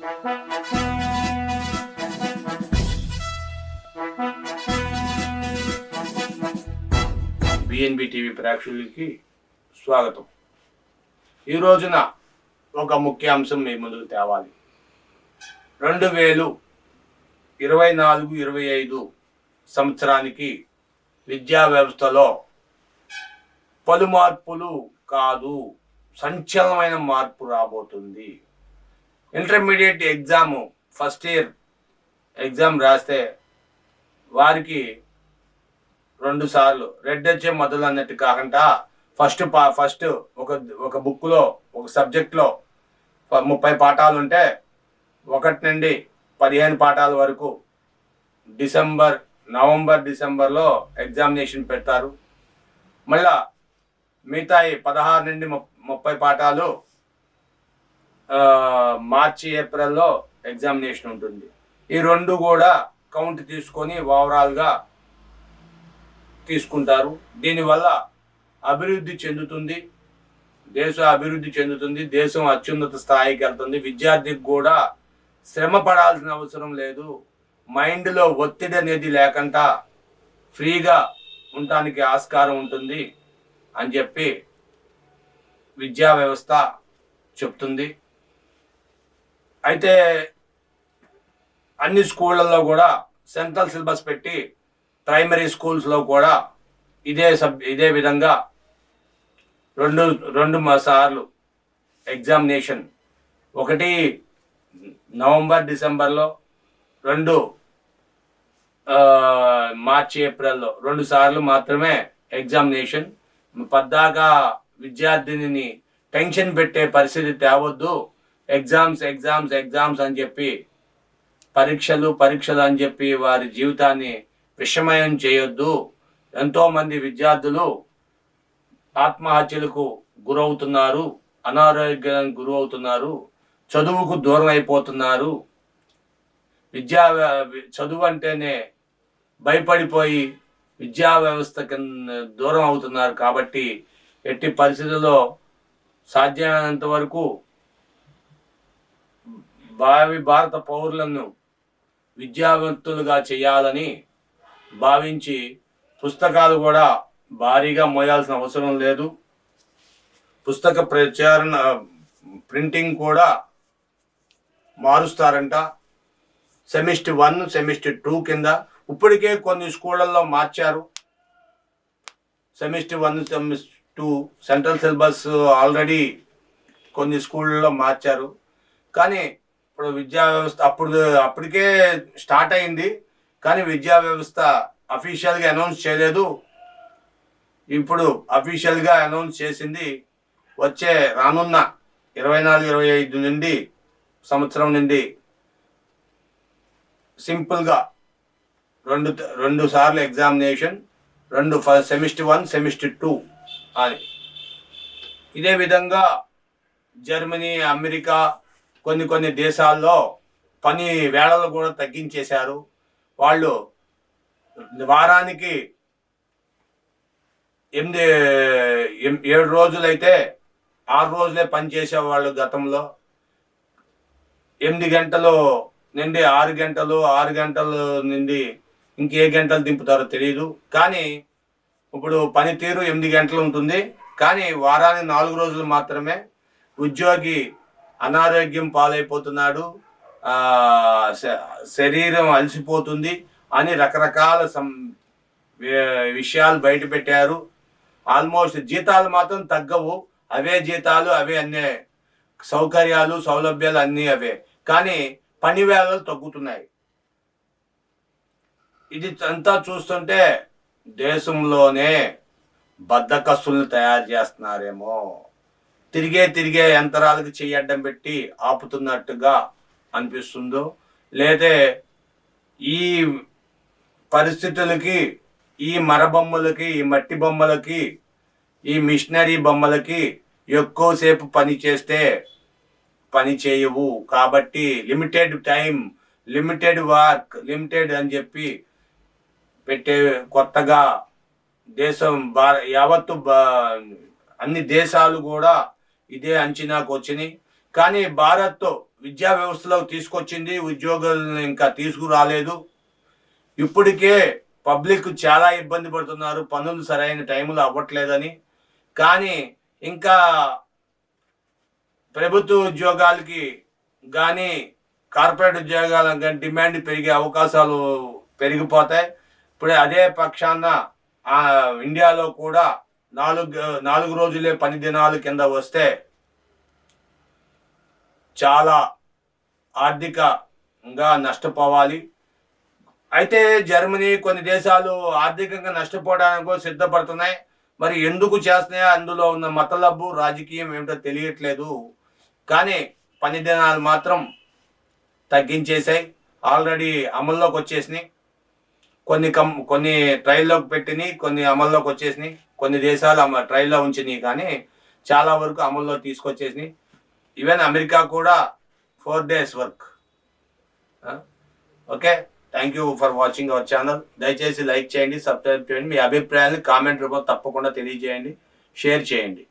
BNB TV ప్రేక్షకులకి స్వాగతం. ఈ రోజున ఒక ముఖ్య అంశం మీ ముందుకు తేవాలి. 2024-25 సంవత్సరానికి విద్యా వ్యవస్థలో పలు మార్పులు కాదు, సంచలనమైన మార్పు రాబోతుంది. Intermediate exam first year exam రాస్తే వారికి 2 సార్లు రెడ్ వచ్చే మొదలు అన్నట్టు కాకుండా ఫస్ట్ ఒక బుక్లో ఒక సబ్జెక్ట్లో 30 పాఠాలు ఉంటే 1 నుండి 15 పాఠాల వరకు నవంబర్ డిసెంబర్లో ఎగ్జామినేషన్ పెడతారు. మళ్ళా మిగతా 16 నుండి 30 పాఠాలు మార్చి ఏప్రిల్లో ఎగ్జామినేషన్ ఉంటుంది. ఈ 2 కూడా కౌంట్ తీసుకొని ఓవరాల్గా తీసుకుంటారు. దీనివల్ల అభివృద్ధి చెందుతుంది, దేశం అత్యున్నత స్థాయికి వెళ్తుంది. విద్యార్థికి కూడా శ్రమ పడాల్సిన అవసరం లేదు, మైండ్లో ఒత్తిడి అనేది లేకుండా ఫ్రీగా ఉండటానికి ఆస్కారం ఉంటుంది అని చెప్పి విద్యా వ్యవస్థ చెప్తుంది. అయితే అన్ని స్కూళ్ళల్లో కూడా సెంట్రల్ సిలబస్ పెట్టి ప్రైమరీ స్కూల్స్లో కూడా ఇదే విధంగా 2 సార్లు ఎగ్జామినేషన్, 1 నవంబర్ డిసెంబర్లో, 2 మార్చి ఏప్రిల్లో 2 సార్లు మాత్రమే ఎగ్జామినేషన్. పద్దాకా విద్యార్థిని టెన్షన్ పెట్టే పరిస్థితి తేవద్దు. ఎగ్జామ్స్ అని చెప్పి పరీక్షలు అని చెప్పి వారి జీవితాన్ని విషమయం చేయొద్దు. ఎంతోమంది విద్యార్థులు ఆత్మహత్యలకు గురవుతున్నారు, అనారోగ్యానికి గురవుతున్నారు, చదువుకు దూరం అయిపోతున్నారు. చదువు అంటేనే భయపడిపోయి విద్యా వ్యవస్థకి దూరం అవుతున్నారు. కాబట్టి ఎట్టి పరిస్థితుల్లో సాధ్యమైనంత వరకు భారత పౌరులను విద్యావంతులుగా చేయాలని భావించి పుస్తకాలు కూడా భారీగా మోయాల్సిన అవసరం లేదు. పుస్తక ప్రచారణ ప్రింటింగ్ కూడా మారుస్తారంట. సెమిస్టర్ 1, సెమిస్టర్ 2 కింద ఇప్పటికే కొన్ని స్కూళ్ళల్లో మార్చారు. Semester 1, semester 2 central syllabus already కొన్ని స్కూళ్ళల్లో మార్చారు. కానీ ఇప్పుడు విద్యా వ్యవస్థ అప్పటికే స్టార్ట్ అయింది, కానీ విద్యా వ్యవస్థ అఫీషియల్గా అనౌన్స్ చేయలేదు. ఇప్పుడు అఫీషియల్గా అనౌన్స్ చేసింది. రానున్న 24-25 నుండి సంవత్సరం నుండి సింపుల్గా 2 సార్లు ఎగ్జామినేషన్, 2 సెమిస్టర్ 1, సెమిస్టర్ 2 అని. ఇదే విధంగా జర్మనీ, అమెరికా కొన్ని దేశాల్లో పని వేళలు కూడా తగ్గించేశారు. వాళ్ళు వారానికి 7 రోజులైతే 6 రోజులే పనిచేసేవాళ్ళు. గతంలో 8 గంటలు నుండి 6 గంటలు, 6 గంటల నుండి ఇంకే గంటలు దింపుతారో తెలియదు. కానీ ఇప్పుడు పనితీరు 8 గంటలు ఉంటుంది. కానీ వారానికి 4 రోజులు మాత్రమే. ఉద్యోగి అనారోగ్యం పాలైపోతున్నాడు, శరీరం అలసిపోతుంది అని రకరకాల విషయాలు బయట పెట్టారు. ఆల్మోస్ట్ జీతాలు మాత్రం తగ్గవు, అవే జీతాలు, అవే అన్నీ సౌకర్యాలు, సౌలభ్యాలు అన్నీ అవే. కానీ పని వేళలు తగ్గుతున్నాయి. ఇది అంతా చూస్తుంటే దేశంలోనే బద్ధకస్తుల్ని తయారు చేస్తున్నారేమో, తిరిగే యంత్రాలకు చెయ్యడ్డం పెట్టి ఆపుతున్నట్టుగా అనిపిస్తుందో, లేదే ఈ పరిస్థితులకి, ఈ మరబొమ్మలకి, ఈ మట్టి బొమ్మలకి, ఈ మిషనరీ బొమ్మలకి ఎక్కువసేపు పని చేస్తే పని చేయవు. కాబట్టి limited time, limited work, limited అని చెప్పి పెట్టే కొత్తగా దేశం యావత్తు అన్ని దేశాలు కూడా ఇదే అంచనాకు వచ్చినాయి. కానీ భారత్ విద్యా వ్యవస్థలోకి తీసుకొచ్చింది, ఉద్యోగులను ఇంకా తీసుకురాలేదు. ఇప్పటికే పబ్లిక్ చాలా ఇబ్బంది పడుతున్నారు, పనులు సరైన టైంలో అవ్వట్లేదని. కానీ ఇంకా ప్రభుత్వ ఉద్యోగాలకి కానీ కార్పొరేట్ ఉద్యోగాలకు కానీ డిమాండ్ పెరిగే అవకాశాలు పెరిగిపోతాయి. ఇప్పుడు అదే పక్షాన ఇండియాలో కూడా 4 రోజులే పని దినాలు కింద వస్తే చాలా ఆర్థికంగా నష్టపోవాలి. అయితే జర్మనీ, కొన్ని దేశాలు ఆర్థికంగా నష్టపోవడానికి సిద్ధపడుతున్నాయి. మరి ఎందుకు చేస్తున్నాయో అందులో ఉన్న మతలబు రాజకీయం ఏమిటో తెలియట్లేదు. కానీ పని దినాలు మాత్రం తగ్గించేసాయి, ఆల్రెడీ అమల్లోకి వచ్చేసినాయి. కొన్ని ట్రయల్లోకి పెట్టినాయి, కొన్ని అమల్లోకి వచ్చేసినాయి. కొన్ని దేశాలు ట్రయల్లో ఉంచినాయి, కానీ చాలా వరకు అమల్లో తీసుకొచ్చేసినాయి. ఈవెన్ అమెరికా కూడా 4 days work. Okay, thank you for watching our channel. దయచేసి లైక్ చేయండి, సబ్స్క్రైబ్ చేయండి. మీ అభిప్రాయాన్ని కామెంట్ రూపంలో తప్పకుండా తెలియజేయండి, షేర్ చేయండి.